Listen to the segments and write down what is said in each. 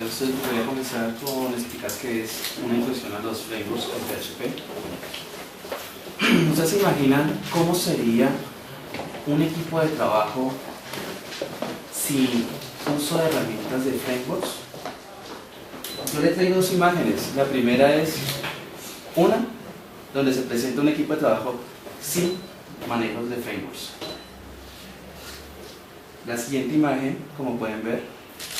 Entonces voy a comenzar con explicar qué es una introducción a los frameworks en PHP. ¿Ustedes se imaginan cómo sería un equipo de trabajo sin uso de herramientas de frameworks? Yo les traigo dos imágenes. La primera es una donde se presenta un equipo de trabajo sin manejos de frameworks. La siguiente imagen, como pueden ver,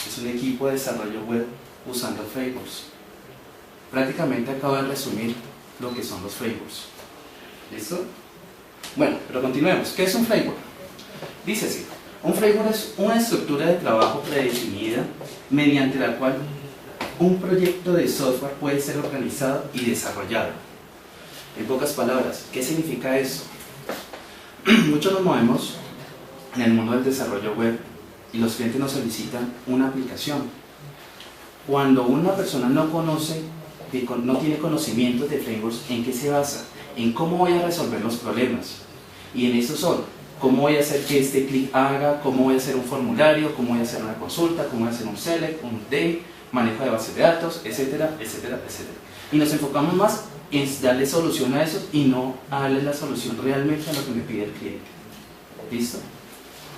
es un equipo de desarrollo web usando frameworks. Prácticamente acabo de resumir lo que son los frameworks. ¿Listo? Bueno, pero continuemos. ¿Qué es un framework? Dice así: un framework es una estructura de trabajo predefinida mediante la cual un proyecto de software puede ser organizado y desarrollado. En pocas palabras, ¿qué significa eso? Muchos nos movemos en el mundo del desarrollo web y los clientes nos solicitan una aplicación. Cuando una persona no conoce, no tiene conocimientos de frameworks, ¿en qué se basa? En cómo voy a resolver los problemas. Y en eso son: cómo voy a hacer que este clic haga, cómo voy a hacer un formulario, cómo voy a hacer una consulta, cómo voy a hacer un select, un update, manejo de base de datos, etcétera, etcétera, etcétera. Y nos enfocamos más en darle solución a eso y no a darle la solución realmente a lo que me pide el cliente. ¿Listo?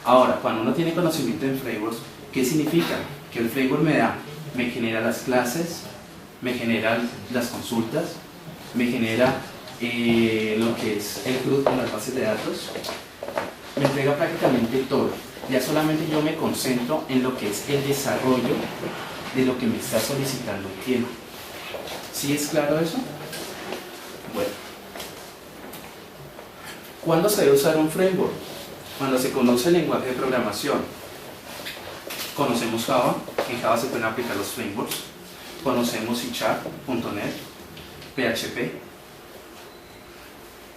Ahora, cuando uno tiene conocimiento en frameworks, ¿qué significa? Que el framework me genera las clases, me genera las consultas, me genera lo que es el CRUD con las bases de datos, me entrega prácticamente todo. Ya solamente yo me concentro en lo que es el desarrollo de lo que me está solicitando el cliente. ¿Sí es claro eso? Bueno. ¿Cuándo se debe usar un framework? Cuando se conoce el lenguaje de programación. Conocemos Java, en Java se pueden aplicar los frameworks. Conocemos C#, .NET, PHP.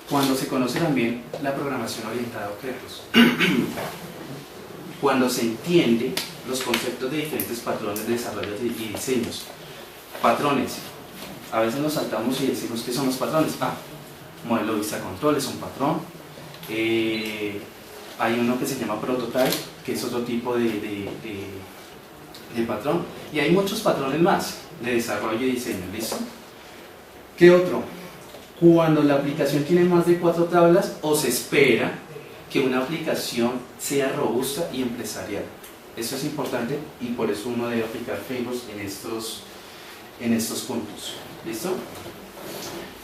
Cuando se conoce también la programación orientada a objetos. Cuando se entiende los conceptos de diferentes patrones de desarrollo y diseños. Patrones. A veces nos saltamos y decimos ¿qué son los patrones? Modelo vista control es un patrón. Hay uno que se llama prototype, que es otro tipo de patrón. Y hay muchos patrones más de desarrollo y diseño. ¿Listo? ¿Qué otro? Cuando la aplicación tiene más de 4 tablas o se espera que una aplicación sea robusta y empresarial. Eso es importante y por eso uno debe aplicar frameworks en estos puntos. ¿Listo?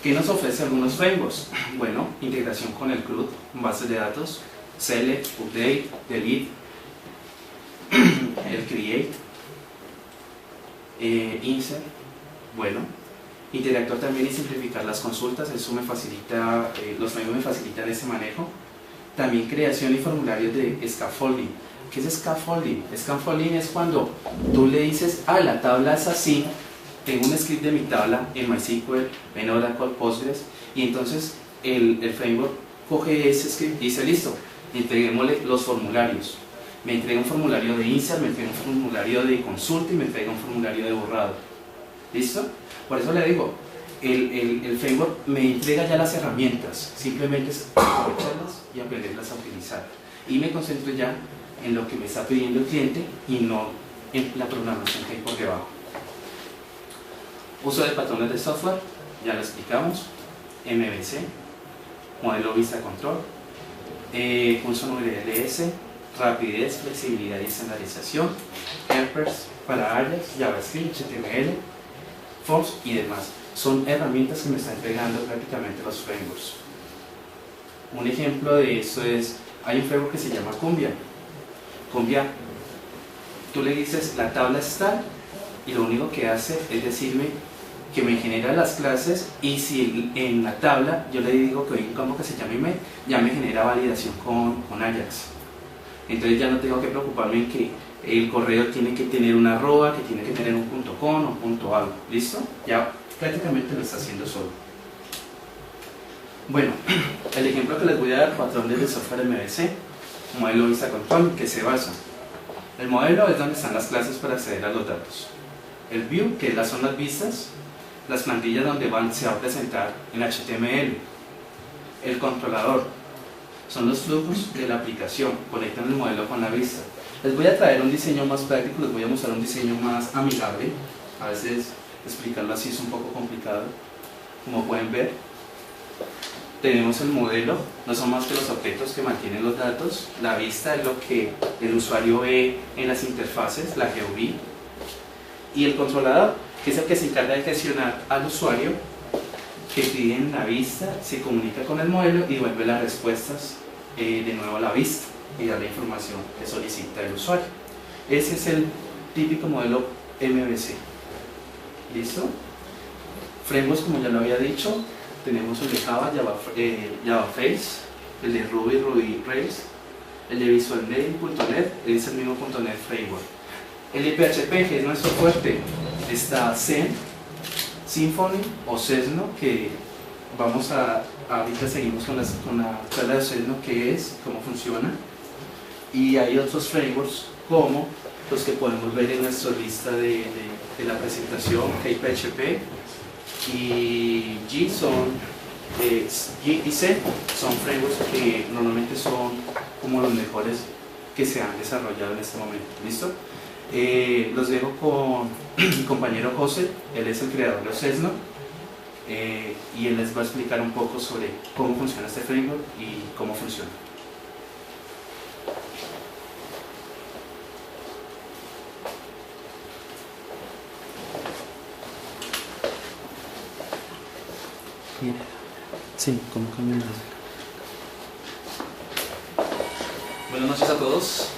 ¿Qué nos ofrece algunos frameworks? Bueno, integración con el CRUD, bases de datos, select, update, delete, el create, insert. Bueno, interactuar también y simplificar las consultas, eso me facilita, los frameworks me facilitan ese manejo. También creación y formularios de scaffolding. ¿Qué es scaffolding? Scaffolding es cuando tú le dices, la tabla es así, tengo un script de mi tabla en MySQL, en Oracle, Postgres, y entonces el framework coge ese script y dice, listo, entreguémosle los formularios. Me entrega un formulario de insert, me entrega un formulario de consulta y me entrega un formulario de borrado. ¿Listo? Por eso le digo, el framework me entrega ya las herramientas, simplemente es aprovecharlas y aprenderlas a utilizar. Y me concentro ya en lo que me está pidiendo el cliente y no en la programación que hay por debajo. Uso de patrones de software, ya lo explicamos. MVC, modelo vista control, función LS, rapidez, flexibilidad y estandarización, helpers para Ajax, JavaScript, HTML, forms y demás. Son herramientas que me están entregando prácticamente los frameworks. Un ejemplo de eso es, hay un framework que se llama Cumbia. Cumbia, tú le dices la tabla está y lo único que hace es decirme que me genera las clases, y si en la tabla yo le digo que hay un campo que se llama email, ya me genera validación con Ajax. Entonces ya no tengo que preocuparme en que el correo tiene que tener una arroba, que tiene que tener un .com o punto algo. ¿Listo? Ya prácticamente lo está haciendo solo. Bueno, el ejemplo que les voy a dar, patrones de software MVC, modelo vista control, que se basa. El modelo es donde están las clases para acceder a los datos. El view, que son las vistas, las plantillas donde se va a presentar en HTML. El controlador son los flujos de la aplicación, conectan el modelo con la vista. Les voy a traer un diseño más práctico, les voy a mostrar un diseño más amigable. A veces explicarlo así es un poco complicado. Como pueden ver, tenemos el modelo, no son más que los objetos que mantienen los datos. La vista es lo que el usuario ve en las interfaces, la GUI. Y el controlador, que es el que se encarga de gestionar al usuario que pide en la vista, se comunica con el modelo y devuelve las respuestas de nuevo a la vista y da la información que solicita el usuario. Ese es el típico modelo MVC. ¿Listo? Frameworks, como ya lo había dicho, tenemos el de Java, JavaFace, el de Ruby, Ruby Rails, el de VisualNet.net, es el mismo .NET Framework. El de PHP, que es nuestro fuerte, está Zen, Symfony o Sesno, que vamos ahorita seguimos con la charla de Sesno, qué es, cómo funciona. Y hay otros frameworks como los que podemos ver en nuestra lista de la presentación, KPHP y G y C son frameworks que normalmente son como los mejores que se han desarrollado en este momento. ¿Listo? Los dejo con mi compañero José, él es el creador de Sesno y él les va a explicar un poco sobre cómo funciona este framework y cómo funciona. Sí, ¿cómo cambian? Buenas noches a todos.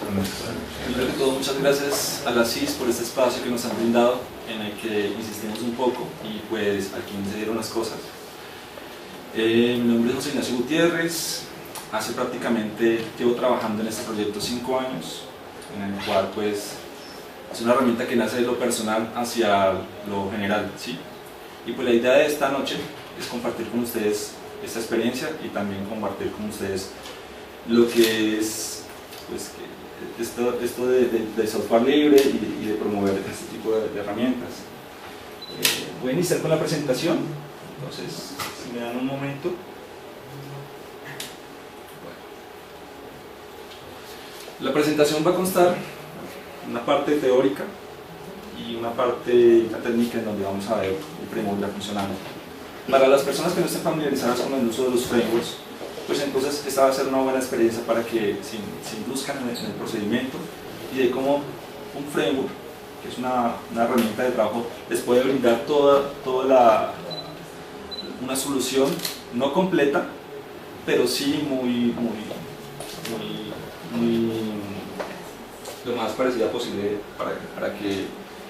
Primero que todo, muchas gracias a la CIS por este espacio que nos han brindado, en el que insistimos un poco y pues aquí se dieron las cosas. Mi nombre es José Ignacio Gutiérrez. Hace prácticamente llevo trabajando en este proyecto 5 años, en el cual pues es una herramienta que nace de lo personal hacia lo general, ¿sí? Y pues la idea de esta noche es compartir con ustedes esta experiencia y también compartir con ustedes lo que es pues, esto de software libre y de promover este tipo de herramientas. Voy a iniciar con la presentación, entonces si me dan un momento. Bueno. La presentación va a constar una parte teórica y una parte técnica en donde vamos a ver el framework ya funcionando. Para las personas que no estén familiarizadas con el uso de los frameworks, pues entonces esta va a ser una buena experiencia para que se induzcan en el procedimiento y de cómo un framework, que es una herramienta de trabajo, les puede brindar una solución no completa, pero sí muy lo más parecida posible para que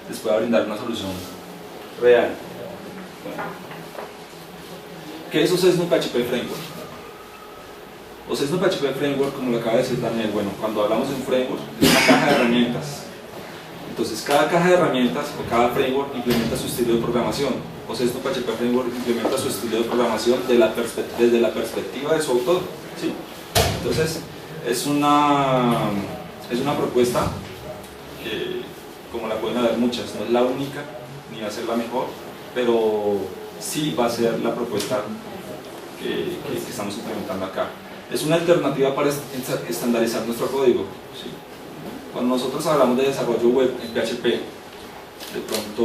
les pueda brindar una solución real. Bueno. ¿Qué es Sesno PHP Framework? O Sesno PHP Framework, como lo acaba de decir Daniel, bueno, cuando hablamos de un framework, es una caja de herramientas. Entonces, cada caja de herramientas o cada framework implementa su estilo de programación. O Sesno PHP Framework implementa su estilo de programación desde la perspectiva de su autor, ¿sí? Entonces, es una propuesta que, como la pueden haber muchas, no es la única, ni va a ser la mejor, pero sí va a ser la propuesta que estamos implementando acá. Es una alternativa para estandarizar nuestro código, ¿sí? Cuando nosotros hablamos de desarrollo web en PHP, de pronto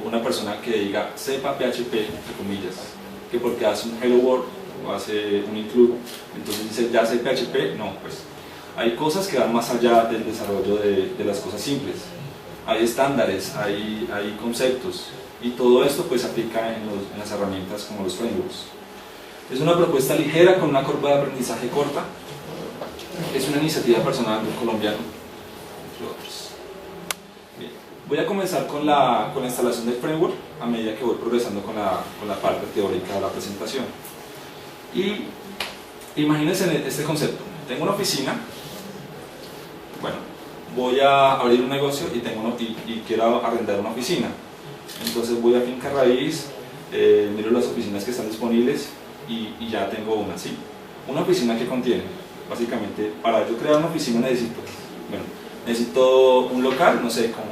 una persona que diga sepa PHP, entre comillas, que porque hace un hello world o hace un include, entonces dice ya sé PHP, no, pues hay cosas que van más allá del desarrollo de las cosas simples. Hay estándares, hay conceptos, y todo esto pues aplica en las herramientas como los frameworks. Es una propuesta ligera con una curva de aprendizaje corta. Es una iniciativa personal de un colombiano, entre otros. Bien. Voy a comenzar con la instalación del framework a medida que voy progresando con la parte teórica de la presentación. Y imagínense este concepto. Tengo una oficina, bueno, voy a abrir un negocio y quiero arrendar una oficina. Entonces voy a finca raíz, miro las oficinas que están disponibles y ya tengo una, ¿sí? Una oficina que contiene, básicamente, para yo crear una oficina necesito un local, no sé, como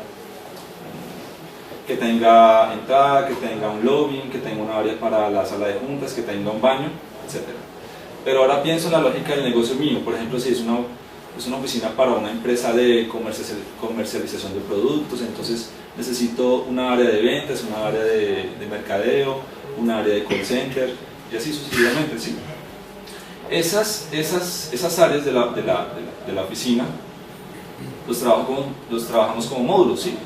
que tenga entrada, que tenga un lobby, que tenga una área para la sala de juntas, que tenga un baño, etc. Pero ahora pienso en la lógica del negocio mío. Por ejemplo, si es es una oficina para una empresa de comercialización de productos, entonces necesito una área de ventas, una área de mercadeo, una área de call center y así sucesivamente, ¿sí? Esas áreas de la oficina los trabajamos como módulos, ¿sí?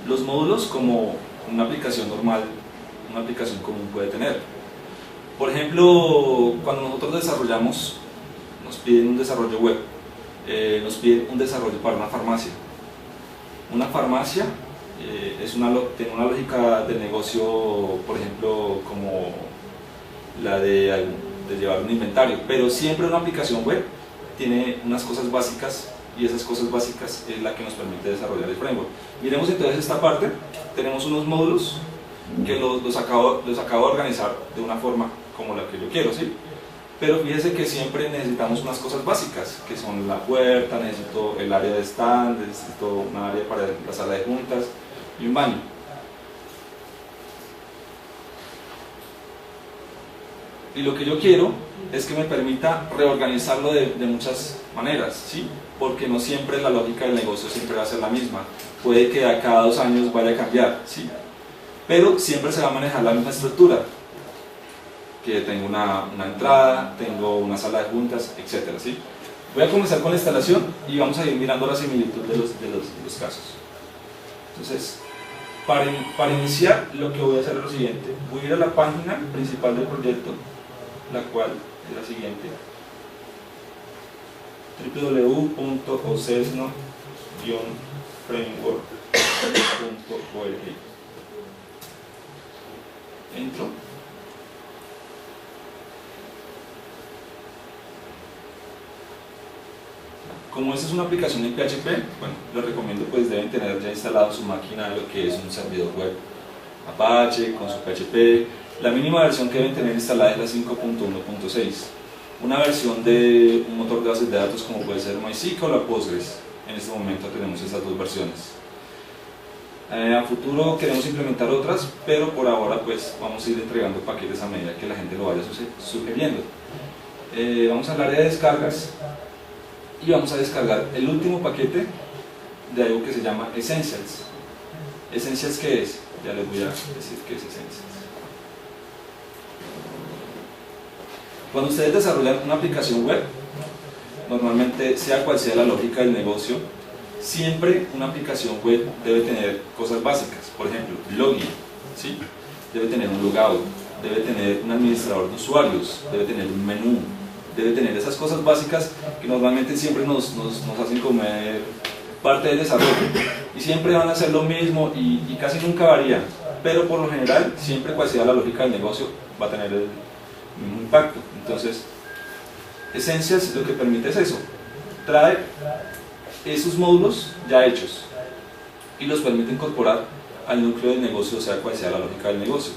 Los módulos como una aplicación normal, una aplicación común puede tener. Por ejemplo, cuando nosotros desarrollamos, nos piden un desarrollo web, nos piden un desarrollo para una farmacia. Una farmacia tiene una lógica de negocio, por ejemplo, como la de llevar un inventario, pero siempre una aplicación web tiene unas cosas básicas y esas cosas básicas es la que nos permite desarrollar el framework. Miremos entonces esta parte, tenemos unos módulos que los acabo de organizar de una forma como la que yo quiero, ¿sí? Pero fíjese que siempre necesitamos unas cosas básicas, que son la puerta, necesito el área de stand, necesito una área para la sala de juntas y un baño. Y lo que yo quiero es que me permita reorganizarlo de muchas maneras, ¿sí? Porque no siempre la lógica del negocio siempre va a ser la misma. Puede que a cada 2 años vaya a cambiar, ¿sí? Pero siempre se va a manejar la misma estructura. Que tengo una entrada, tengo una sala de juntas, etc. ¿sí? Voy a comenzar con la instalación y vamos a ir mirando la similitud de los casos. Entonces, para iniciar, lo que voy a hacer es lo siguiente. Voy a ir a la página principal del proyecto, la cual es la siguiente: www.ocesno-framework.org. Entro. Como esta es una aplicación en PHP, bueno, les recomiendo pues deben tener ya instalado su máquina lo que es un servidor web Apache con su PHP. La mínima versión que deben tener instalada es la 5.1.6. Una versión de un motor de bases de datos como puede ser MySQL o la Postgres. En este momento tenemos esas 2 versiones. A futuro queremos implementar otras, pero por ahora pues vamos a ir entregando paquetes a medida que la gente lo vaya sugiriendo. Vamos al área de descargas y vamos a descargar el último paquete de algo que se llama Essentials. ¿Essentials qué es? Ya les voy a decir qué es Essentials. Cuando ustedes desarrollan una aplicación web, normalmente sea cual sea la lógica del negocio, siempre una aplicación web debe tener cosas básicas. Por ejemplo, login, ¿sí? Debe tener un logout, debe tener un administrador de usuarios, debe tener un menú, debe tener esas cosas básicas que normalmente siempre nos hacen comer parte del desarrollo y siempre van a hacer lo mismo y casi nunca varían, pero por lo general siempre cual sea la lógica del negocio va a tener el mismo impacto. Entonces Essentials lo que permite es eso, trae esos módulos ya hechos y los permite incorporar al núcleo del negocio, sea cual sea la lógica del negocio.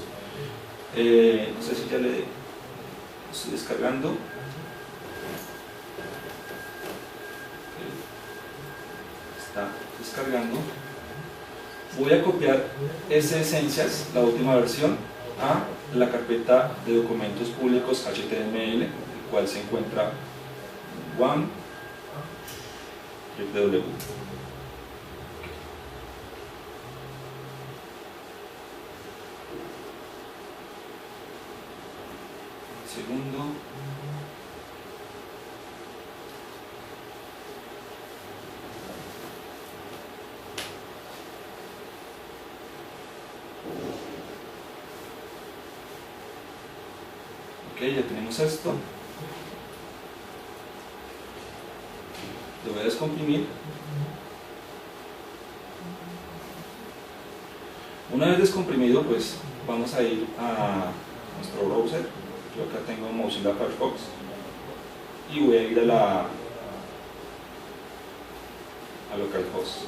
No sé si ya le estoy descargando. Está descargando. Voy a copiar ese Essentials, la última versión, a la carpeta de documentos públicos HTML, el cual se encuentra WAM www. Segundo. Ok, ya tenemos esto. Lo voy a descomprimir. Una vez descomprimido, pues vamos a ir a nuestro browser. Yo acá tengo Mozilla Firefox y voy a ir a localhost.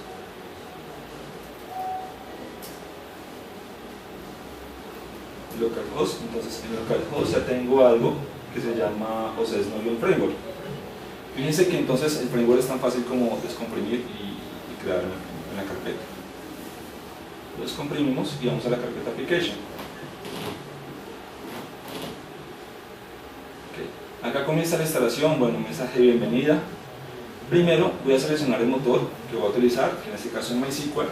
Localhost, entonces en localhost ya tengo algo que se llama Ocesno-framework. Fíjense que entonces el framework es tan fácil como descomprimir y crear en la carpeta. Lo descomprimimos y vamos a la carpeta application. Okay. Acá comienza la instalación, bueno, un mensaje de bienvenida. Primero voy a seleccionar el motor que voy a utilizar, que en este caso es MySQL.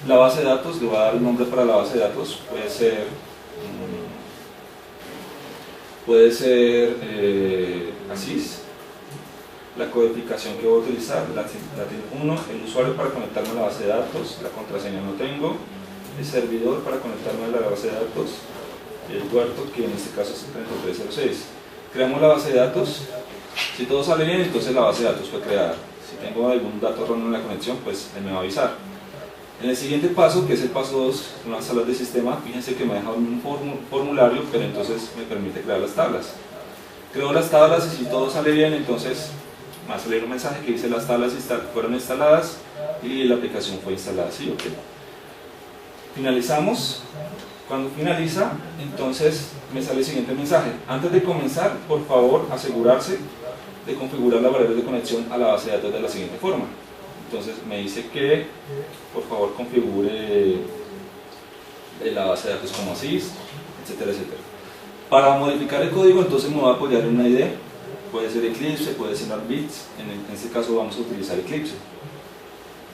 La base de datos, le voy a dar el nombre para la base de datos, puede ser ASYS. La codificación que voy a utilizar, la tengo 1, el usuario para conectarme a la base de datos, la contraseña no tengo, el servidor para conectarme a la base de datos, el puerto que en este caso es el 3306. Creamos la base de datos. Si todo sale bien, entonces la base de datos fue creada. Si tengo algún dato erróneo en la conexión, pues él me va a avisar. En el siguiente paso, que es el paso 2, en las tablas de sistema, fíjense que me ha dejado un formulario, pero entonces me permite crear las tablas. Creo las tablas y si todo sale bien, entonces me va a salir un mensaje que dice las tablas fueron instaladas y la aplicación fue instalada. ¿Sí? Okay. Finalizamos. Cuando finaliza, entonces me sale el siguiente mensaje. Antes de comenzar, por favor, asegurarse de configurar las barreras de conexión a la base de datos de la siguiente forma. Entonces me dice que, por favor, configure la base de datos como ASYS, etcétera, etcétera. Para modificar el código, entonces me voy a apoyar en una IDE. Puede ser Eclipse, puede ser Arbits. En este caso vamos a utilizar Eclipse.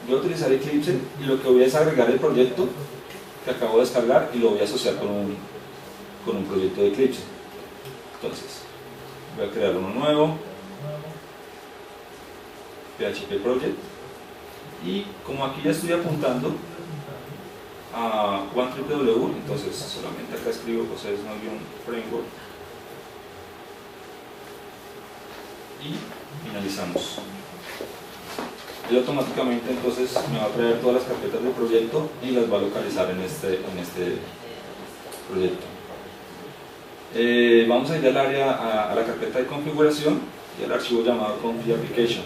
Voy a utilizar Eclipse y lo que voy a es agregar el proyecto que acabo de descargar y lo voy a asociar con un proyecto de Eclipse. Entonces, voy a crear uno nuevo, PHP Project, y como aquí ya estoy apuntando a OneWW, entonces solamente acá escribo process-framework y finalizamos. Él automáticamente entonces me va a traer todas las carpetas del proyecto y las va a localizar en este proyecto. Vamos a ir al área, a la carpeta de configuración y al archivo llamado config application.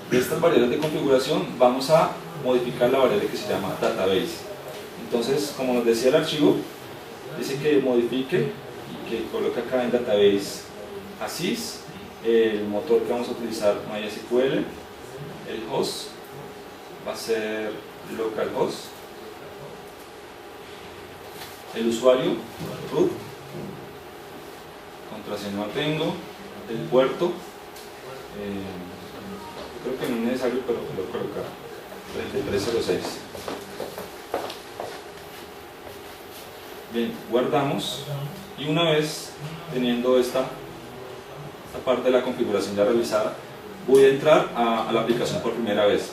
De estas variables de configuración vamos a modificar la variable que se llama database. Entonces, como nos decía el archivo, dice que modifique y que coloque acá en database ASYS, el motor que vamos a utilizar MySQL, el host va a ser localhost, el usuario root, contraseña no tengo, el puerto, creo que no es necesario, pero lo voy a colocar 3306. Bien, guardamos y una vez teniendo esta parte de la configuración ya realizada, voy a entrar a la aplicación por primera vez.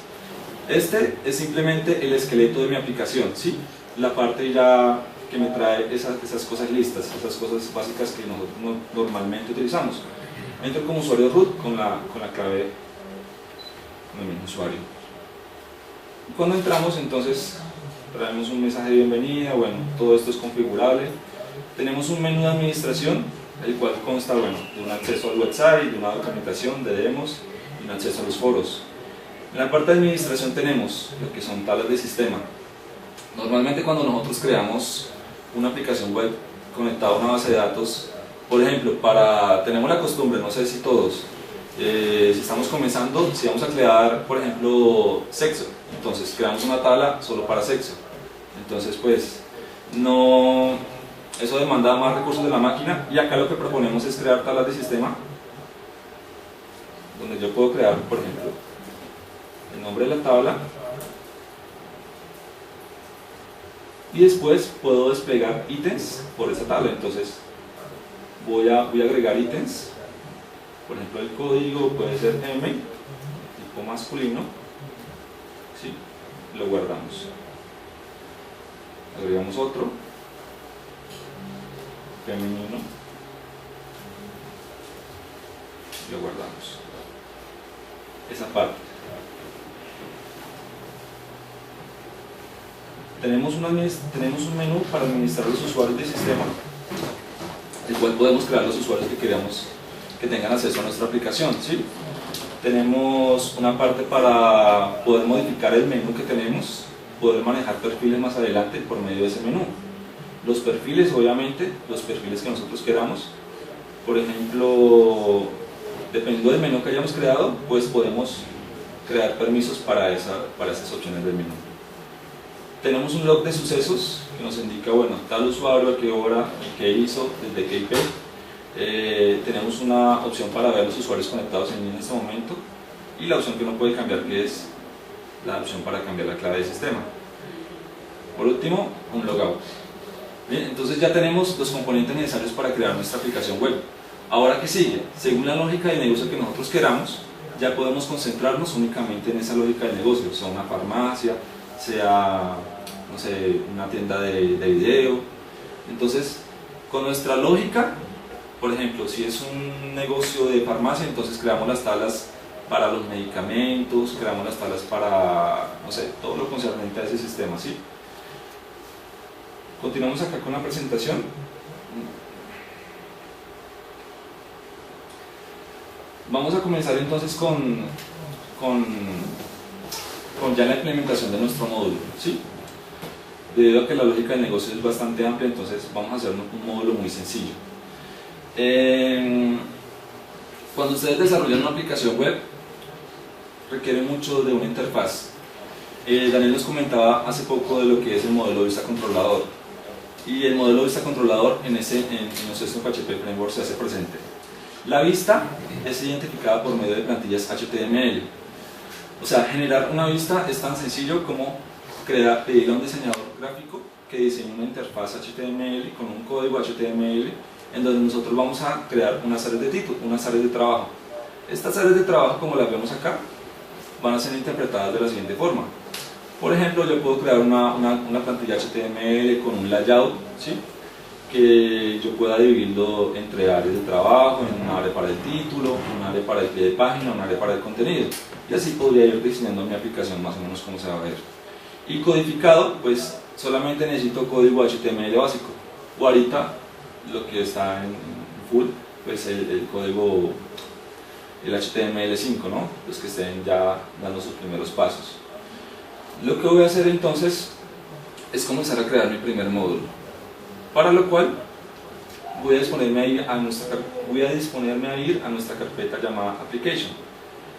Este es simplemente el esqueleto de mi aplicación, ¿sí? La parte ya que me trae esas cosas listas, esas cosas básicas que nosotros normalmente utilizamos. Entro como usuario root con la clave del mismo usuario. Y cuando entramos, entonces traemos un mensaje de bienvenida, bueno, todo esto es configurable. Tenemos un menú de administración, el cual consta, bueno, de un acceso al website, de una documentación, de demos y un acceso a los foros. En la parte de administración tenemos lo que son tablas de sistema. Normalmente cuando nosotros creamos una aplicación web conectada a una base de datos, por ejemplo, tenemos la costumbre, no sé si todos, si estamos comenzando, si vamos a crear, por ejemplo, sexo, entonces creamos una tabla solo para sexo. Entonces, pues, eso demanda más recursos de la máquina, y acá lo que proponemos es crear tablas de sistema donde yo puedo crear, por ejemplo, el nombre de la tabla y después puedo desplegar ítems por esa tabla. Entonces voy a agregar ítems, por ejemplo el código puede ser M, tipo masculino, ¿sí? Lo guardamos, agregamos otro, femenino, lo guardamos, esa parte. Tenemos un menú para administrar los usuarios del sistema, el cual podemos crear los usuarios que queramos que tengan acceso a nuestra aplicación, ¿sí? Tenemos una parte para poder modificar el menú que tenemos, poder manejar perfiles más adelante por medio de ese menú. Los perfiles, obviamente, los perfiles que nosotros queramos. Por ejemplo, dependiendo del menú que hayamos creado, pues podemos crear permisos para esas opciones del menú. Tenemos un log de sucesos que nos indica, bueno, tal usuario, a qué hora, qué hizo, desde qué IP. Tenemos una opción para ver los usuarios conectados en este momento y la opción que no puede cambiar, que es la opción para cambiar la clave de sistema. Por último, un logout. Bien, entonces ya tenemos los componentes necesarios para crear nuestra aplicación web. Ahora, ¿qué sigue? Según la lógica de negocio que nosotros queramos, ya podemos concentrarnos únicamente en esa lógica de negocio, sea una farmacia, sea, no sé, una tienda de video. Entonces, con nuestra lógica, por ejemplo, si es un negocio de farmacia, entonces creamos las tablas para los medicamentos, creamos las tablas para, no sé, todo lo concerniente a ese sistema, ¿sí? Continuamos acá con la presentación. Vamos a comenzar entonces con ya la implementación de nuestro módulo, ¿sí? Debido a que la lógica de negocio es bastante amplia, entonces vamos a hacer un módulo muy sencillo. Cuando ustedes desarrollan una aplicación web, requiere mucho de una interfaz. Daniel nos comentaba hace poco de lo que es el modelo vista controlador, y el modelo vista controlador en nuestro PHP Framework se hace presente. La vista es identificada por medio de plantillas HTML. O sea, generar una vista es tan sencillo como pedirle a un diseñador gráfico que diseñe una interfaz HTML con un código HTML en donde nosotros vamos a crear una serie de títulos, unas áreas de trabajo. Estas áreas de trabajo, como las vemos acá, van a ser interpretadas de la siguiente forma. Por ejemplo, yo puedo crear una plantilla HTML con un layout, ¿sí? Que yo pueda dividirlo entre áreas de trabajo, en un área para el título, un área para el pie de página, un área para el contenido. Y así podría ir diseñando mi aplicación más o menos como se va a ver. Y codificado, pues solamente necesito código HTML básico. O ahorita, lo que está en full, pues el código, el HTML5, ¿no? Los que estén ya dando sus primeros pasos. Lo que voy a hacer entonces es comenzar a crear mi primer módulo, para lo cual voy a disponerme a ir a nuestra carpeta llamada Application.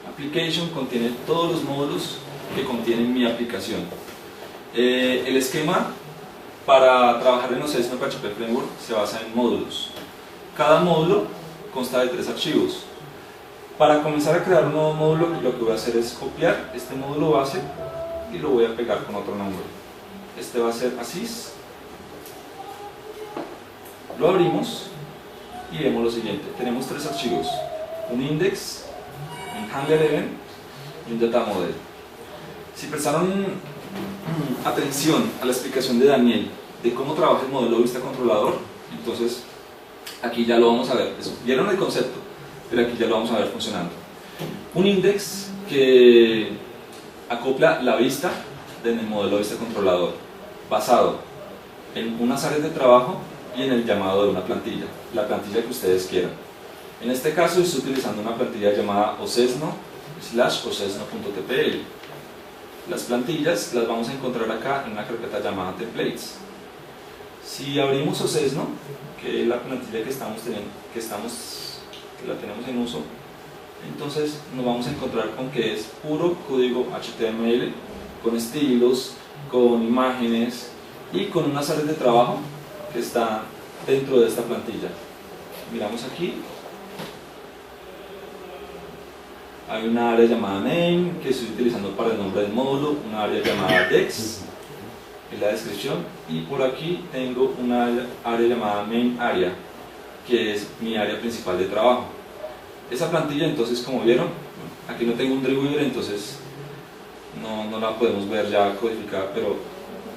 Application contiene todos los módulos que contienen mi aplicación. El esquema para trabajar en Ocesno PHP Framework se basa en módulos. Cada módulo consta de 3 archivos. Para comenzar a crear un nuevo módulo, lo que voy a hacer es copiar este módulo base y lo voy a pegar con otro nombre. Este va a ser Asís. Lo abrimos y vemos lo siguiente. Tenemos 3 archivos: un index, un handler event y un data model. Si prestaron atención a la explicación de Daniel de cómo trabaja el modelo vista controlador, entonces aquí ya lo vamos a ver. Vieron el concepto, pero aquí ya lo vamos a ver funcionando. Un index que acopla la vista en el modelo vista controlador, basado en unas áreas de trabajo y en el llamado de una plantilla, la plantilla que ustedes quieran. En este caso estoy utilizando una plantilla llamada ocesno/ocesno.tpl. Las plantillas las vamos a encontrar acá en una carpeta llamada templates. Si abrimos Ocesno, que es la plantilla que la tenemos en uso, entonces nos vamos a encontrar con que es puro código HTML, con estilos, con imágenes y con unas áreas de trabajo que están dentro de esta plantilla. Miramos aquí, hay una área llamada name que estoy utilizando para el nombre del módulo, una área llamada text, que es la descripción, y por aquí tengo una área llamada main area, que es mi área principal de trabajo. Esa plantilla, entonces, como vieron, aquí no tengo un Dreamweaver, entonces no la podemos ver ya codificada, pero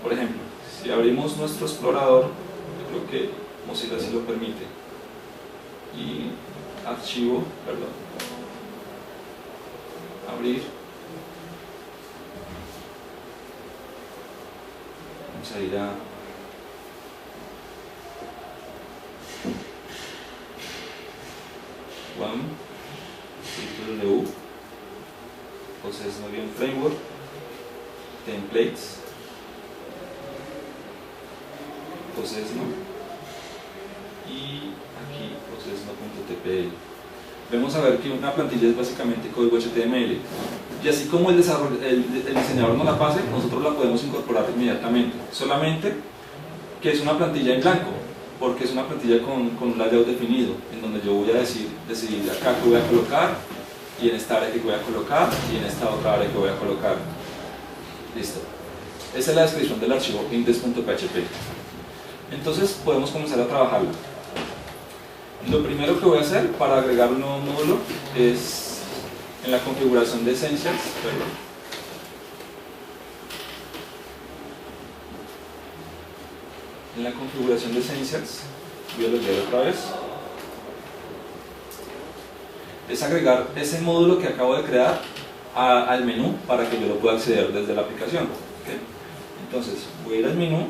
por ejemplo, si abrimos nuestro explorador, yo creo que Mozilla sí lo permite, y archivo, perdón, abrir, vamos a ir a título Ocesno Framework, templates, Ocesno, y aquí ocesno.tpl. Vamos a ver que una plantilla es básicamente código HTML, y así como el diseñador nos la pase, nosotros la podemos incorporar inmediatamente, solamente que es una plantilla en blanco. porque es una plantilla con un layout definido, en donde yo voy a decidir acá qué voy a colocar, y en esta área que voy a colocar, y en esta otra área que voy a colocar. Listo. Esa es la descripción del archivo index.php. Entonces podemos comenzar a trabajarlo. Lo primero que voy a hacer para agregar un nuevo módulo es en la configuración de Essentials, en la configuración de Essentials, voy a leer otra vez, es agregar ese módulo que acabo de crear al menú para que yo lo pueda acceder desde la aplicación. ¿Okay? Entonces voy a ir al menú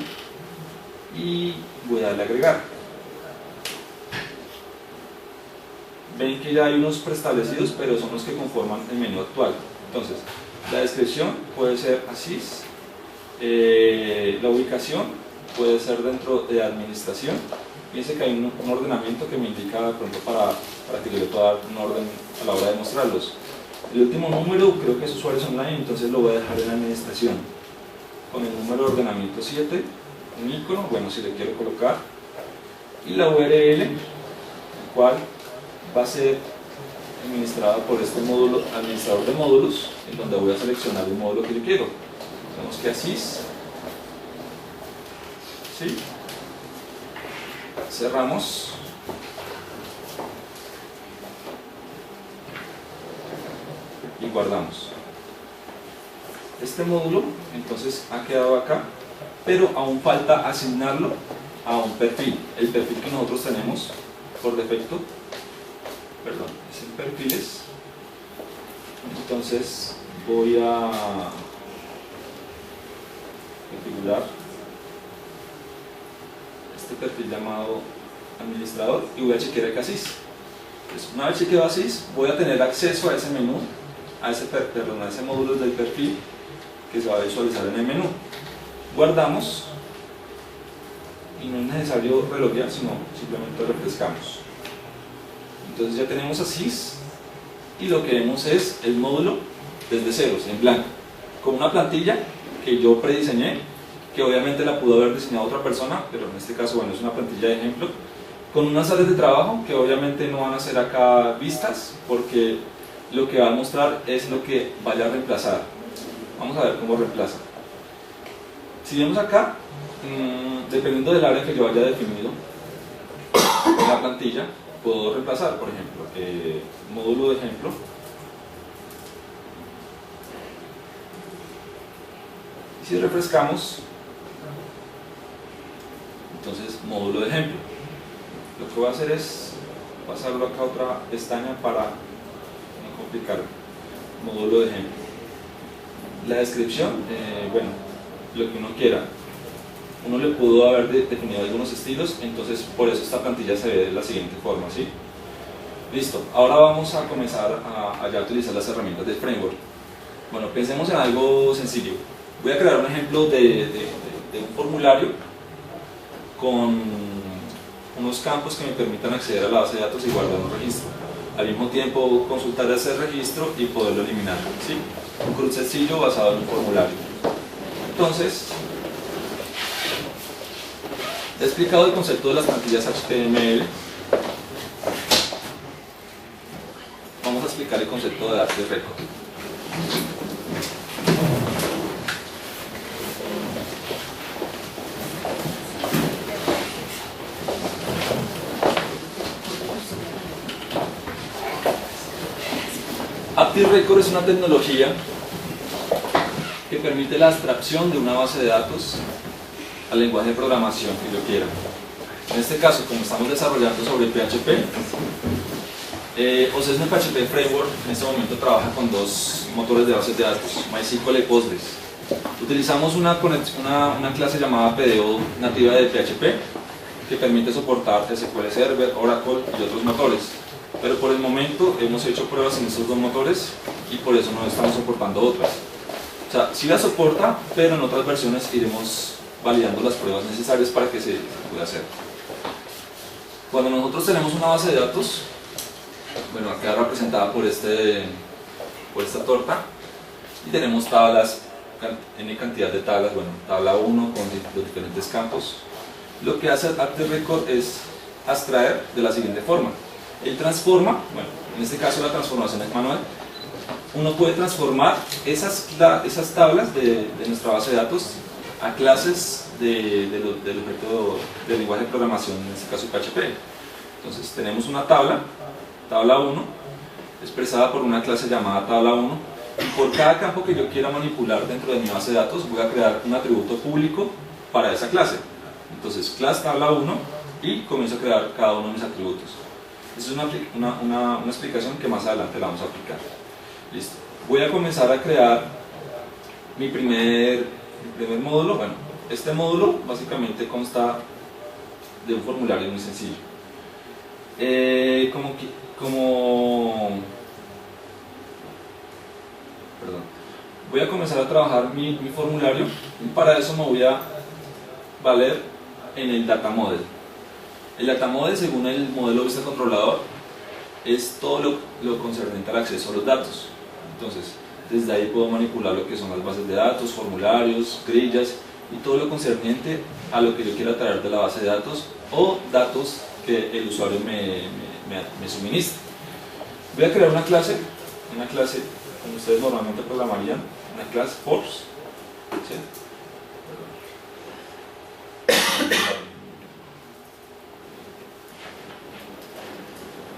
y voy a darle a agregar. Ven que ya hay unos preestablecidos, pero son los que conforman el menú actual. Entonces, la descripción puede ser así, la ubicación puede ser dentro de administración. Fíjense que hay un ordenamiento que me indica de pronto para que yo le pueda dar un orden a la hora de mostrarlos. El último número creo que es usuarios online, entonces lo voy a dejar en administración. Con el número de ordenamiento 7, un icono, bueno, si le quiero colocar, y la URL, el cual va a ser administrada por este módulo, administrador de módulos, en donde voy a seleccionar el módulo que yo quiero. Vemos que así es. ¿Sí? Cerramos. Y guardamos. Este módulo entonces ha quedado acá, pero aún falta asignarlo a un perfil. El perfil que nosotros tenemos por defecto, perdón, es en perfiles. Entonces voy a configurar este perfil llamado administrador y voy a chequear el CASIS. Entonces, una vez chequeado ASIS, voy a tener acceso a ese menú, a ese módulo del perfil que se va a visualizar en el menú. Guardamos y no es necesario reloguear, sino simplemente refrescamos. Entonces ya tenemos ASIS y lo que vemos es el módulo desde ceros, en blanco, con una plantilla que yo prediseñé, que obviamente la pudo haber diseñado otra persona, pero en este caso, bueno, es una plantilla de ejemplo, con unas áreas de trabajo que obviamente no van a ser acá vistas, porque lo que va a mostrar es lo que vaya a reemplazar. Vamos a ver cómo reemplaza. Si vemos acá, dependiendo del área que yo haya definido en la plantilla, puedo reemplazar, por ejemplo, módulo de ejemplo. Y si refrescamos, entonces módulo de ejemplo. Lo que voy a hacer es pasarlo acá a otra pestaña para no complicar. Módulo de ejemplo. La descripción, bueno, lo que uno quiera. Uno le pudo haber definido algunos estilos, entonces por eso esta plantilla se ve de la siguiente forma, ¿sí? Listo, ahora vamos a comenzar a ya utilizar las herramientas del framework. Bueno, pensemos en algo sencillo. Voy a crear un ejemplo de un formulario con unos campos que me permitan acceder a la base de datos y guardar un registro. Al mismo tiempo consultar ese registro y poderlo eliminar, ¿sí? Un CRUD sencillo basado en un formulario. Entonces, he explicado el concepto de las plantillas HTML. Vamos a explicar el concepto de Active Record. Active Record es una tecnología que permite la abstracción de una base de datos al lenguaje de programación que yo quiera. En este caso, como estamos desarrollando sobre PHP, OSESME PHP Framework en este momento trabaja con dos motores de bases de datos, MySQL y Postgres. Utilizamos una clase llamada PDO nativa de PHP que permite soportar SQL Server, Oracle y otros motores. Pero por el momento hemos hecho pruebas en estos dos motores y por eso no estamos soportando otras. O sea, sí la soporta, pero en otras versiones iremos validando las pruebas necesarias para que se pueda hacer. Cuando nosotros tenemos una base de datos, bueno, queda representada por esta torta, y tenemos tablas, n cantidad de tablas, bueno, tabla 1 con los diferentes campos, lo que hace ActiveRecord es abstraer de la siguiente forma. Él transforma, bueno, en este caso la transformación es manual, uno puede transformar esas tablas de nuestra base de datos a clases del objeto del lenguaje de programación, en este caso PHP. Entonces tenemos una tabla 1, expresada por una clase llamada tabla 1, y por cada campo que yo quiera manipular dentro de mi base de datos voy a crear un atributo público para esa clase. Entonces class tabla 1 y comienzo a crear cada uno de mis atributos. Esa es una explicación que más adelante la vamos a aplicar. Listo. Voy a comenzar a crear mi primer módulo. Bueno, este módulo básicamente consta de un formulario muy sencillo. Voy a comenzar a trabajar mi formulario y para eso me voy a valer en el data model. El data model, según el modelo vista controlador, es todo lo concerniente al acceso a los datos. Entonces, desde ahí puedo manipular lo que son las bases de datos, formularios, grillas y todo lo concerniente a lo que yo quiera traer de la base de datos o datos que el usuario me suministra. Voy a crear una clase como ustedes normalmente programarían, una clase force, ¿sí?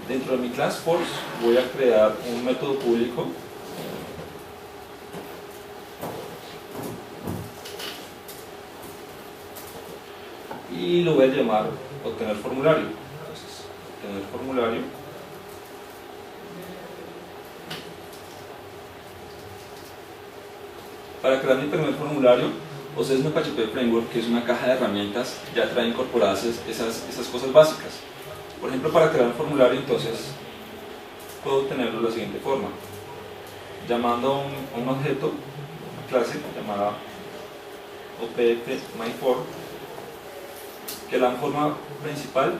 Dentro de mi class force voy a crear un método público y lo voy a llamar obtener formulario. Entonces, obtener formulario. Para crear mi primer formulario, OSESME PHP Framework, que es una caja de herramientas, ya trae incorporadas esas cosas básicas. Por ejemplo, para crear un formulario, entonces, puedo obtenerlo de la siguiente forma. Llamando a un objeto, una clase llamada OPF_MyForm, que es la forma principal,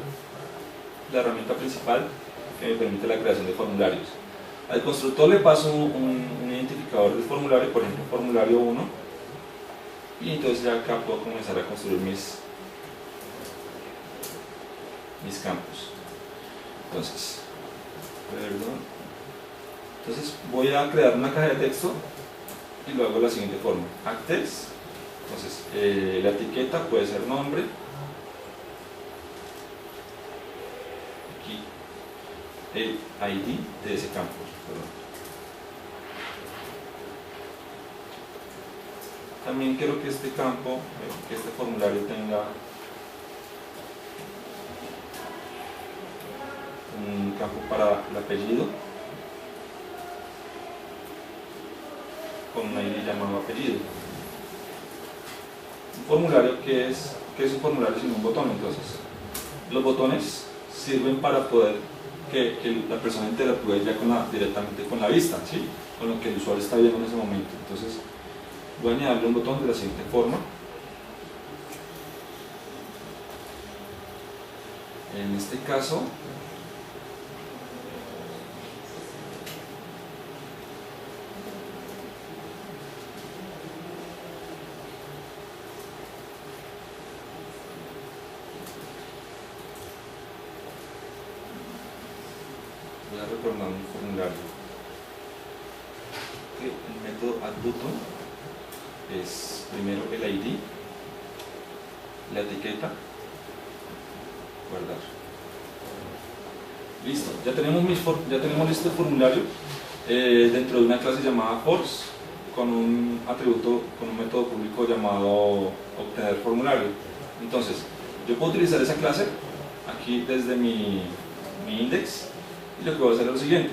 la herramienta principal que me permite la creación de formularios. Al constructor le paso un identificador del formulario, por ejemplo, formulario 1, y entonces ya acá puedo comenzar a construir mis campos. Entonces, voy a crear una caja de texto y lo hago de la siguiente forma: ActText. Entonces, la etiqueta puede ser nombre. Aquí, el ID de ese campo. También quiero que este campo, que este formulario tenga un campo para el apellido, con un ID llamado apellido. Un formulario que es un formulario sin un botón. Entonces, los botones sirven para poder que la persona interactúe ya directamente con la vista, ¿sí? Con lo que el usuario está viendo en ese momento. Entonces, voy a añadirle un botón de la siguiente forma. En este caso, voy a retornar un formulario. El método addButton es primero el ID, la etiqueta, guardar. Listo, ya tenemos listo el formulario dentro de una clase llamada force, con un atributo, con un método público llamado obtener formulario. Entonces, yo puedo utilizar esa clase aquí desde mi index, y lo que voy a hacer es lo siguiente: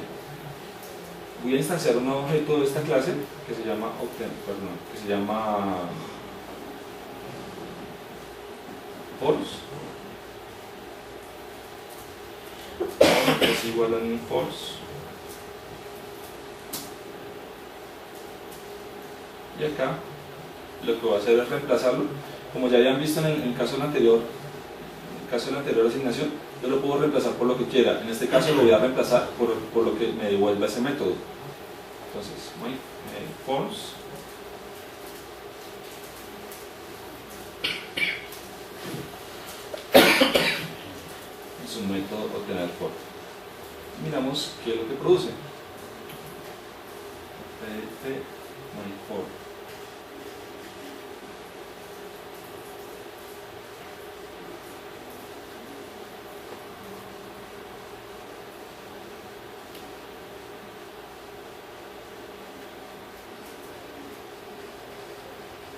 voy a instanciar un nuevo objeto de esta clase que se llama force, es igual a un force, y acá lo que voy a hacer es reemplazarlo. Como ya habían visto en el caso de la anterior asignación, yo lo puedo reemplazar por lo que quiera. En este caso lo voy a reemplazar por lo que me devuelva ese método. Entonces, force miramos qué es lo que produce. PDP manifold.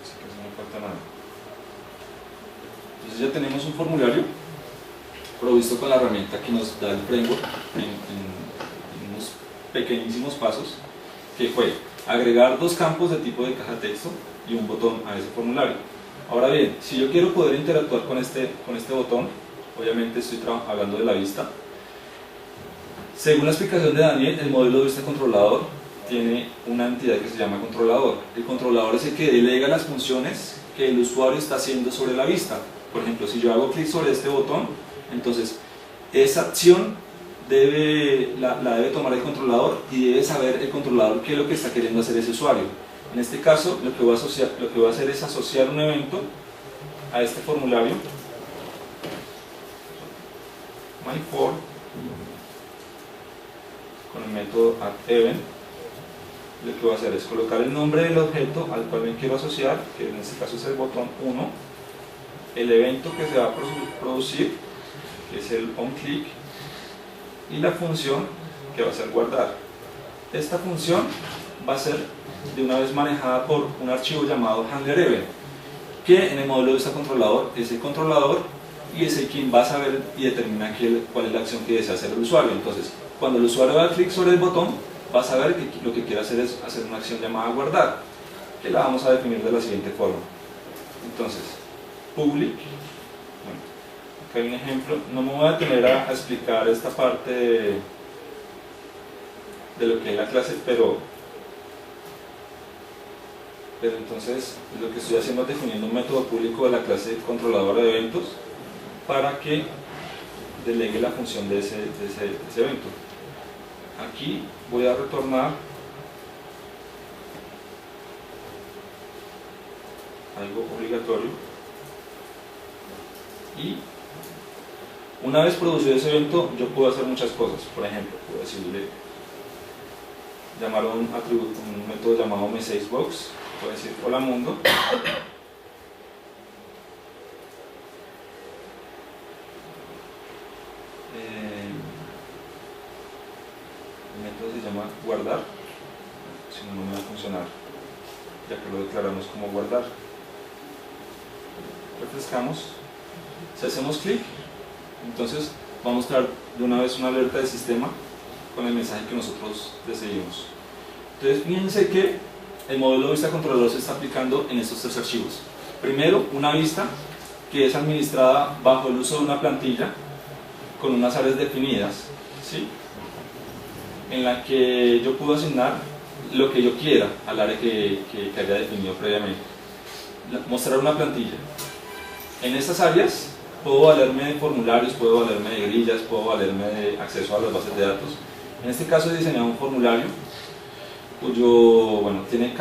Así que no me falta nada. Entonces ya tenemos un formulario provisto con la herramienta que nos da el framework en unos pequeñísimos pasos, que fue agregar dos campos de tipo de caja de texto y un botón a ese formulario. Ahora bien, si yo quiero poder interactuar con este botón, obviamente estoy hablando de la vista. Según la explicación de Daniel, el modelo de vista controlador tiene una entidad que se llama controlador. El controlador es el que delega las funciones que el usuario está haciendo sobre la vista. Por ejemplo, si yo hago clic sobre este botón, entonces esa acción la debe tomar el controlador y debe saber el controlador qué es lo que está queriendo hacer ese usuario. En este caso, lo que voy a hacer es asociar un evento a este formulario, myFor, con el método addEvent. Lo que voy a hacer es colocar el nombre del objeto al cual me quiero asociar, que en este caso es el botón 1, el evento que se va a producir, que es el onClick, y la función que va a ser guardar. Esta función va a ser de una vez manejada por un archivo llamado handlerEvent, que en el modelo de vista controlador es el controlador y es el quien va a saber y determina cuál es la acción que desea hacer el usuario. Entonces, cuando el usuario da clic sobre el botón, va a saber que lo que quiere hacer es hacer una acción llamada guardar, que la vamos a definir de la siguiente forma. Entonces, public, bueno, acá hay un ejemplo, no me voy a detener a explicar esta parte de lo que es la clase, pero entonces lo que estoy haciendo es definiendo un método público de la clase controladora de eventos para que delegue la función de ese evento. Aquí voy a retornar algo obligatorio y una vez producido ese evento yo puedo hacer muchas cosas. Por ejemplo, puedo decirle, llamar a un método llamado messageBox, puedo decir hola mundo, el método se llama guardar, si no, no me va a funcionar, ya que lo declaramos como guardar. Refrescamos, si hacemos clic, entonces va a mostrar de una vez una alerta del sistema con el mensaje que nosotros decidimos. Entonces fíjense que el modelo de vista controlador se está aplicando en estos tres archivos. Primero, una vista que es administrada bajo el uso de una plantilla con unas áreas definidas, ¿sí?, en la que yo puedo asignar lo que yo quiera al área que haya definido previamente. Mostrar una plantilla. En estas áreas puedo valerme de formularios, puedo valerme de grillas, puedo valerme de acceso a las bases de datos. En este caso he diseñado un formulario cuyo, bueno, tiene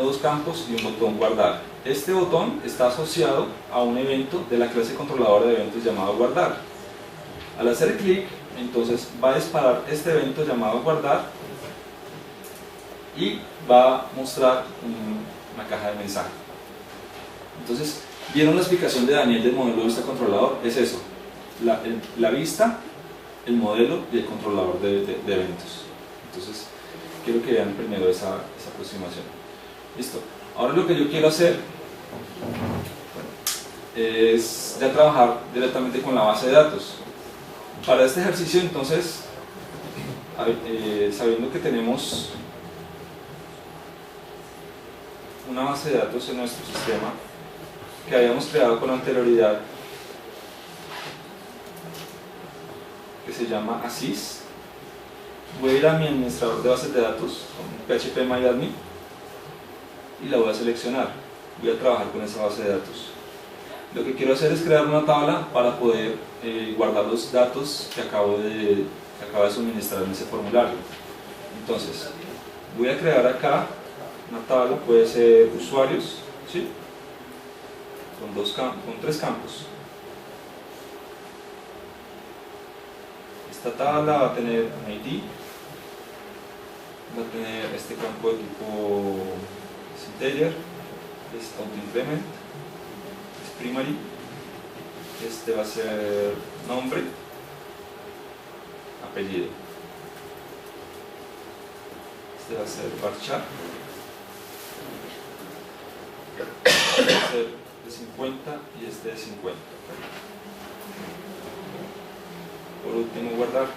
dos campos y un botón guardar. Este botón está asociado a un evento de la clase controladora de eventos llamado guardar. Al hacer clic, entonces va a disparar este evento llamado guardar y va a mostrar una caja de mensaje. Entonces, ¿vieron la explicación de Daniel del modelo de vista controlador? Es eso, la vista, el modelo y el controlador de eventos. Entonces, quiero que vean primero esa aproximación. Listo. Ahora lo que yo quiero hacer es ya trabajar directamente con la base de datos. Para este ejercicio, entonces, sabiendo que tenemos una base de datos en nuestro sistema que habíamos creado con anterioridad, que se llama ASYS, voy a ir a mi administrador de bases de datos con phpMyAdmin y la voy a seleccionar. Voy a trabajar con esa base de datos. Lo que quiero hacer es crear una tabla para poder guardar los datos que acabo de suministrar en ese formulario. Entonces, voy a crear acá una tabla, puede ser usuarios, ¿sí?, con tres campos. Esta tabla va a tener un ID, va a tener este campo de tipo integer, es autoincrement, es primary, este va a ser nombre, apellido, este va a ser varchar, este va a ser de 50 y este de 50. Por último, guardar.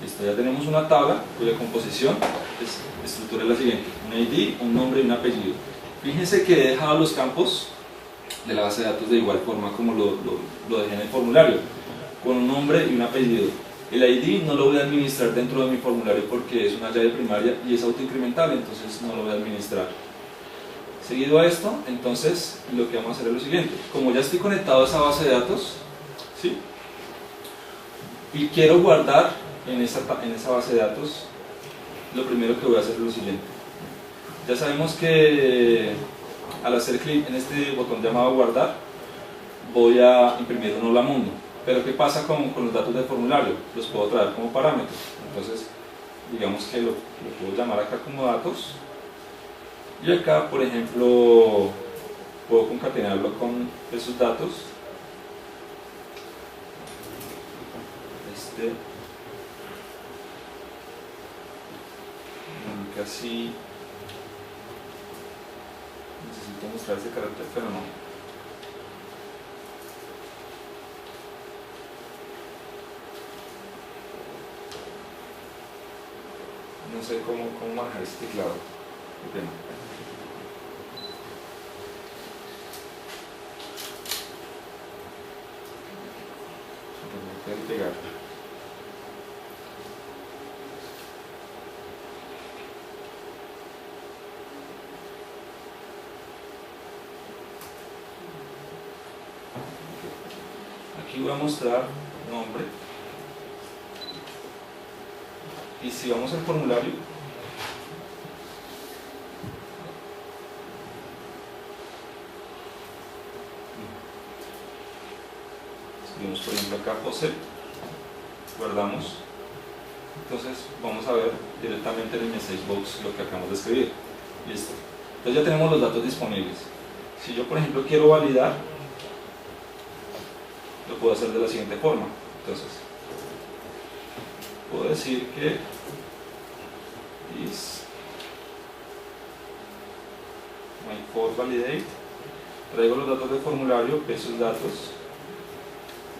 Listo, ya tenemos una tabla cuya composición estructura es la siguiente: un ID, un nombre y un apellido. Fíjense que he dejado los campos de la base de datos de igual forma como lo dejé en el formulario, con un nombre y un apellido. El ID no lo voy a administrar dentro de mi formulario porque es una llave primaria y es autoincremental, entonces no lo voy a administrar. Seguido a esto, entonces lo que vamos a hacer es lo siguiente: como ya estoy conectado a esa base de datos, ¿sí?, y quiero guardar en esa base de datos, lo primero que voy a hacer es lo siguiente. Ya sabemos que al hacer clic en este botón llamado guardar, voy a imprimir un hola mundo. Pero ¿qué pasa con los datos del formulario? Los puedo traer como parámetros. Entonces, digamos que lo puedo llamar acá como datos. Y acá, por ejemplo, puedo concatenarlo con esos datos. Casi necesito mostrar ese carácter, pero no. No sé cómo manejar este teclado. Qué pena. Voy a pegar. Aquí voy a mostrar nombre, y si vamos al formulario, escribimos por ejemplo acá José, guardamos, entonces vamos a ver directamente en el message box lo que acabamos de escribir. Listo, entonces ya tenemos los datos disponibles. Si yo por ejemplo quiero validar, lo puedo hacer de la siguiente forma. Entonces puedo decir que is my for validate, traigo los datos del formulario, esos datos,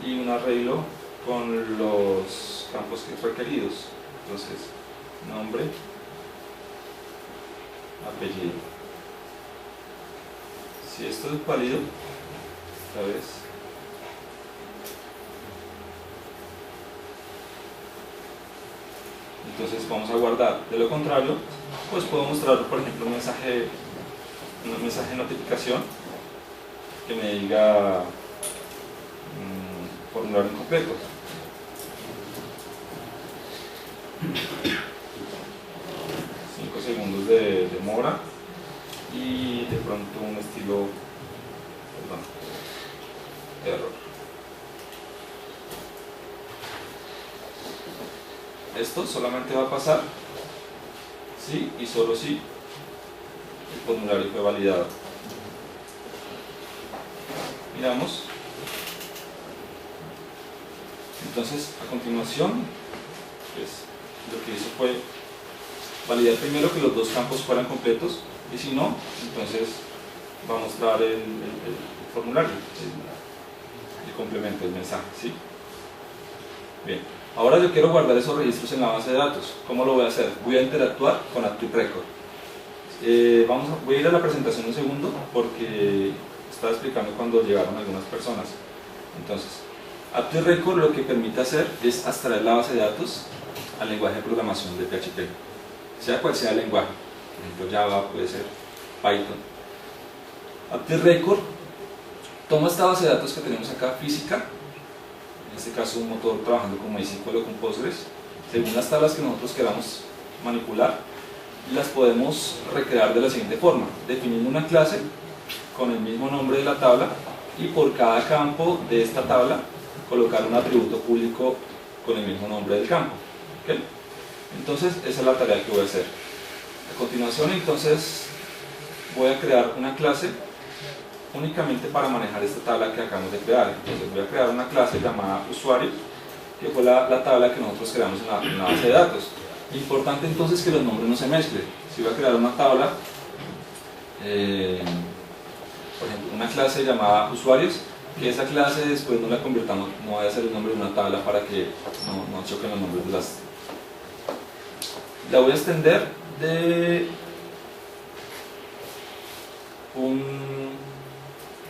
y un arreglo con los campos requeridos. Entonces nombre, apellido. Si esto es válido, otra vez entonces vamos a guardar. De lo contrario, pues puedo mostrar por ejemplo un mensaje de notificación que me diga formulario incompleto. Cinco segundos de demora y de pronto un estilo, perdón, error. Esto solamente va a pasar si y solo si el formulario fue validado. Miramos. Entonces, a continuación, pues, lo que hizo fue validar primero que los dos campos fueran completos, y si no, entonces va a mostrar el formulario, el complemento, el mensaje, ¿sí? Bien. Ahora yo quiero guardar esos registros en la base de datos. ¿Cómo lo voy a hacer? Voy a interactuar con ActiveRecord. Voy a ir a la presentación un segundo porque estaba explicando cuando llegaron algunas personas. Entonces, ActiveRecord lo que permite hacer es abstraer la base de datos al lenguaje de programación de PHP, sea cual sea el lenguaje. Por ejemplo, Java, puede ser Python. ActiveRecord toma esta base de datos que tenemos acá, física, en este caso un motor trabajando con MySQL o con Postgres, según las tablas que nosotros queramos manipular, las podemos recrear de la siguiente forma: definiendo una clase con el mismo nombre de la tabla y por cada campo de esta tabla colocar un atributo público con el mismo nombre del campo. ¿Ok? Entonces esa es la tarea que voy a hacer. A continuación entonces voy a crear una clase únicamente para manejar esta tabla que acabamos de crear. Entonces voy a crear una clase llamada usuario, que fue la tabla que nosotros creamos en la base de datos. Importante entonces que los nombres no se mezclen. Si voy a crear una tabla, por ejemplo, una clase llamada usuarios, que esa clase después no la convirtamos, no vaya a ser el nombre de una tabla para que no choquen los nombres de las. La voy a extender de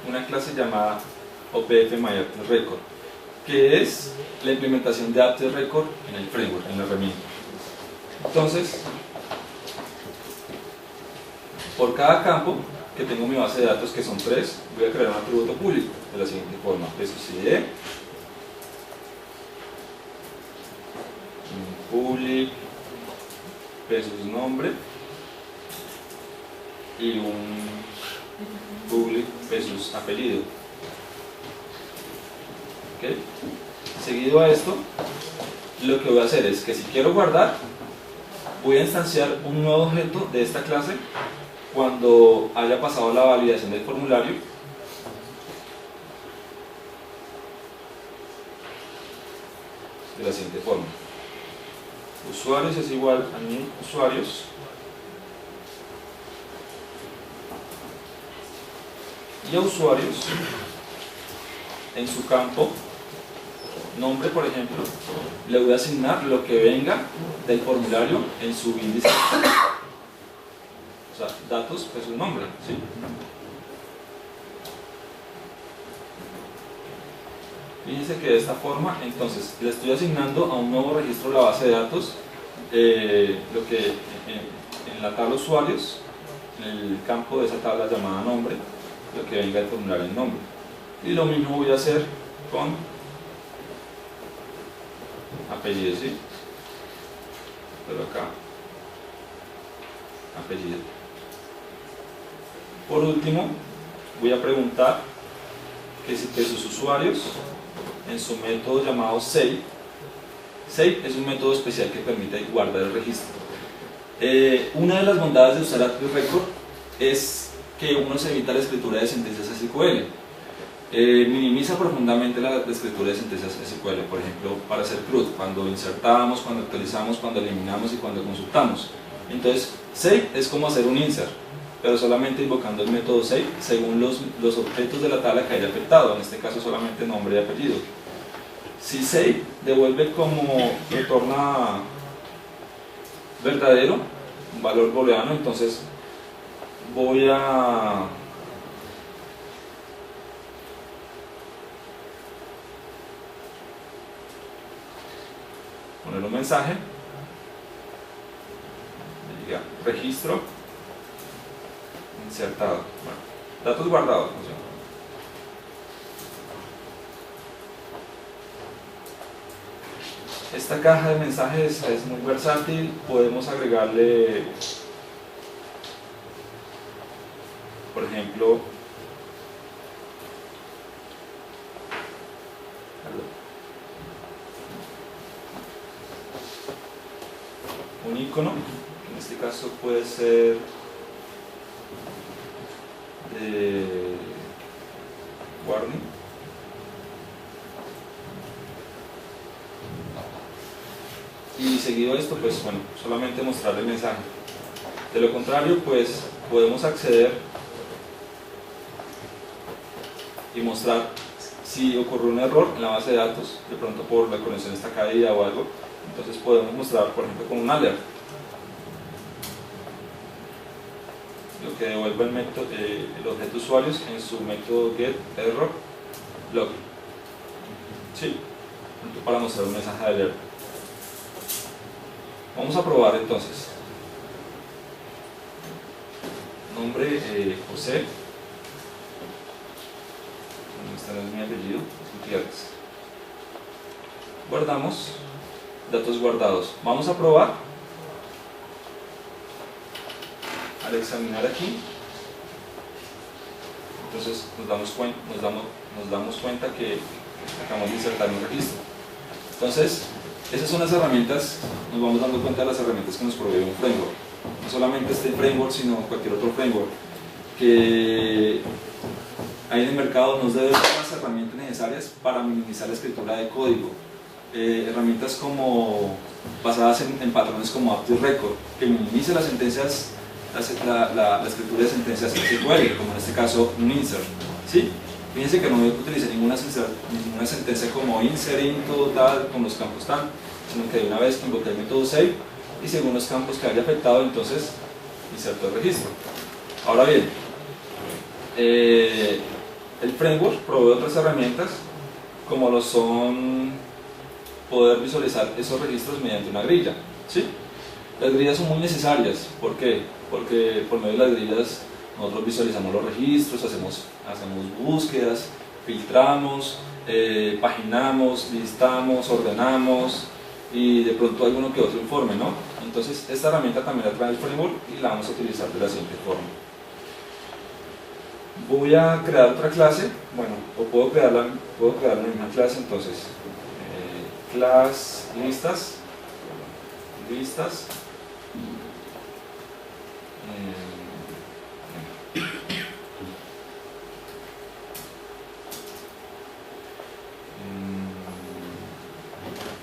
una clase llamada OPF-MyActiveRecord, que es la implementación de ActiveRecord en el framework, en la herramienta. Entonces, por cada campo que tengo en mi base de datos, que son 3, voy a crear un atributo público de la siguiente forma: pesos.id, public, pesos nombre y un public pesos apellido. ¿Okay? Seguido a esto, lo que voy a hacer es que si quiero guardar, voy a instanciar un nuevo objeto de esta clase cuando haya pasado la validación del formulario. De la siguiente forma: usuarios es igual a new usuarios, y a usuarios, en su campo nombre, por ejemplo, le voy a asignar lo que venga del formulario en su índice. O sea, datos es un nombre, ¿sí? Fíjense que de esta forma, entonces, le estoy asignando a un nuevo registro de la base de datos lo que en la tabla usuarios, en el campo de esa tabla llamada nombre, lo que venga del formulario en nombre. Y lo mismo voy a hacer con apellido, ¿sí? Pero acá, apellido. Por último, voy a preguntar que sus usuarios, en su método llamado save es un método especial que permite guardar el registro. Una de las bondades de usar ActiveRecord es que uno se evita la escritura de sentencias SQL. Minimiza profundamente la escritura de sentencias SQL, por ejemplo, para hacer CRUD, cuando insertamos, cuando actualizamos, cuando eliminamos y cuando consultamos. Entonces, save es como hacer un insert, pero solamente invocando el método save según los objetos de la tabla que haya afectado, en este caso solamente nombre y apellido. Si save devuelve como retorna verdadero, un valor booleano, entonces voy a poner un mensaje, diga registro insertado, bueno, datos guardados, ¿no? Esta caja de mensajes es muy versátil, podemos agregarle, por ejemplo, un icono, que en este caso puede ser de warning, y seguido esto, pues bueno, solamente mostrar el mensaje. De lo contrario, pues podemos acceder y mostrar si ocurrió un error en la base de datos, de pronto por la conexión está caída o algo. Entonces podemos mostrar, por ejemplo, con un alert, lo que devuelve el objeto usuarios en su método getErrorLog, ¿sí? Para mostrar un mensaje de alert. Vamos a probar entonces. Nombre José. Este no es mi apellido, es Gutiérrez. Guardamos. Datos guardados. Vamos a probar. Al examinar aquí, Entonces nos damos cuenta que acabamos de insertar un registro. Entonces, esas son las herramientas, nos vamos dando cuenta de las herramientas que nos provee un framework. No solamente este framework, sino cualquier otro framework que hay en el mercado. Nos debe dar las herramientas necesarias para minimizar la escritura de código. Herramientas como basadas en patrones como ActiveRecord, que minimice las sentencias, la escritura de sentencias SQL, como en este caso un insert. ¿Sí? Fíjense que no utilicé ninguna sentencia como insert, into, tal, con los campos tal, sino que de una vez invoqué el método save y según los campos que haya afectado, entonces inserto el registro. Ahora bien, el framework provee otras herramientas como lo son poder visualizar esos registros mediante una grilla. ¿Sí? Las grillas son muy necesarias. ¿Por qué? Porque por medio de las grillas nosotros visualizamos los registros, hacemos búsquedas, filtramos, paginamos, listamos, ordenamos y de pronto alguno que otro informe, ¿no? Entonces esta herramienta también la trae el framework y la vamos a utilizar de la siguiente forma. Voy a crear otra clase, bueno, o puedo crear la misma clase. Entonces class listas,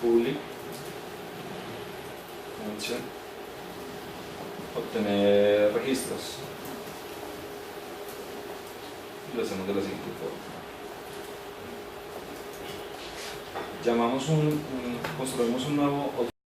public function, obtener registros, y lo hacemos de la siguiente forma. Construimos un nuevo